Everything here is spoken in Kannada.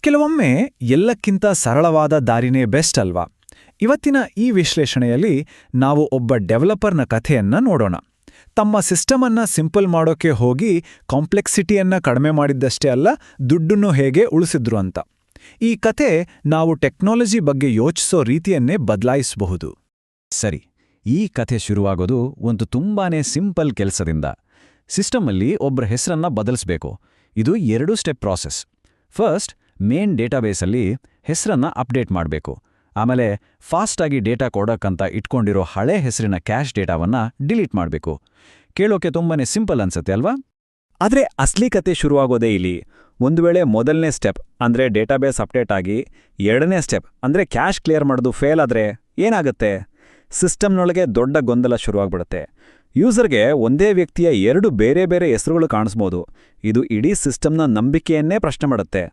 ಕೆಲವೊಮ್ಮೆ ಎಲ್ಲಕ್ಕಿಂತ ಸರಳವಾದ ದಾರಿನೇ ಬೆಸ್ಟ್ ಅಲ್ವಾ? ಇವತ್ತಿನ ಈ ವಿಶ್ಲೇಷಣೆಯಲ್ಲಿ ನಾವು ಒಬ್ಬ ಡೆವಲಪರ್ನ ಕಥೆಯನ್ನ ನೋಡೋಣ. ತಮ್ಮ ಸಿಸ್ಟಮ್ ಅನ್ನ ಸಿಂಪಲ್ ಮಾಡೋಕೆ ಹೋಗಿ ಕಾಂಪ್ಲೆಕ್ಸಿಟಿಯನ್ನ ಕಡಿಮೆ ಮಾಡಿದ್ದಷ್ಟೇ ಅಲ್ಲ, ದುಡ್ಡನ್ನು ಹೇಗೆ ಉಳಿಸಿದ್ರು ಅಂತ. ಈ ಕಥೆ ನಾವು ಟೆಕ್ನಾಲಜಿ ಬಗ್ಗೆ ಯೋಚಿಸೋ ರೀತಿಯನ್ನೇ ಬದಲಾಯಿಸಬಹುದು. ಸರಿ, ಈ ಕಥೆ ಶುರುವಾಗೋದು ಒಂದು ತುಂಬಾನೇ ಸಿಂಪಲ್ ಕೆಲಸದಿಂದ. ಸಿಸ್ಟಮಲ್ಲಿ ಒಬ್ಬರ ಹೆಸರನ್ನ ಬದಲಿಸಬೇಕು. ಇದು 2 ಸ್ಟೆಪ್ ಪ್ರಾಸೆಸ್. ಫಸ್ಟ್, ಮೇನ್ ಡೇಟಾಬೇಸಲ್ಲಿ ಹೆಸರನ್ನ ಅಪ್ಡೇಟ್ ಮಾಡಬೇಕು. ಆಮೇಲೆ ಫಾಸ್ಟಾಗಿ ಡೇಟಾ ಕೊಡೋಕ್ಕಂತ ಇಟ್ಕೊಂಡಿರೋ ಹಳೆ ಹೆಸರಿನ ಕ್ಯಾಶ್ ಡೇಟಾವನ್ನ ಡಿಲೀಟ್ ಮಾಡಬೇಕು. ಕೇಳೋಕೆ ತುಂಬಾನೇ ಸಿಂಪಲ್ ಅನ್ಸುತ್ತೆ ಅಲ್ವಾ? ಆದ್ರೆ ಅಸ್ಲಿ ಕತೆ ಶುರುವಾಗೋದೇ ಇಲ್ಲಿ. ಒಂದು ವೇಳೆ ಮೊದಲನೇ ಸ್ಟೆಪ್ ಅಂದ್ರೆ ಡೇಟಾಬೇಸ್ ಅಪ್ಡೇಟ್ ಆಗಿ 2ನೇ ಸ್ಟೆಪ್ ಅಂದ್ರೆ ಕ್ಯಾಶ್ ಕ್ಲಿಯರ್ ಮಾಡೋದು ಫೇಲ್ ಆದ್ರೆ ಏನಾಗುತ್ತೆ? ಸಿಸ್ಟಮ್ನೊಳಗೆ ದೊಡ್ಡ ಗೊಂದಲ ಶುರುವಾಗ್ಬಿಡುತ್ತೆ. ಯೂಸರ್ಗೆ ಒಂದೇ ವ್ಯಕ್ತಿಯ 2 ಬೇರೆ ಬೇರೆ ಹೆಸರುಗಳು ಕಾಣಿಸ್ಬೋದು. ಇದು ಇಡೀ ಸಿಸ್ಟಮ್ನ ನಂಬಿಕೆಯನ್ನೇ ಪ್ರಶ್ನೆ ಮಾಡುತ್ತೆ.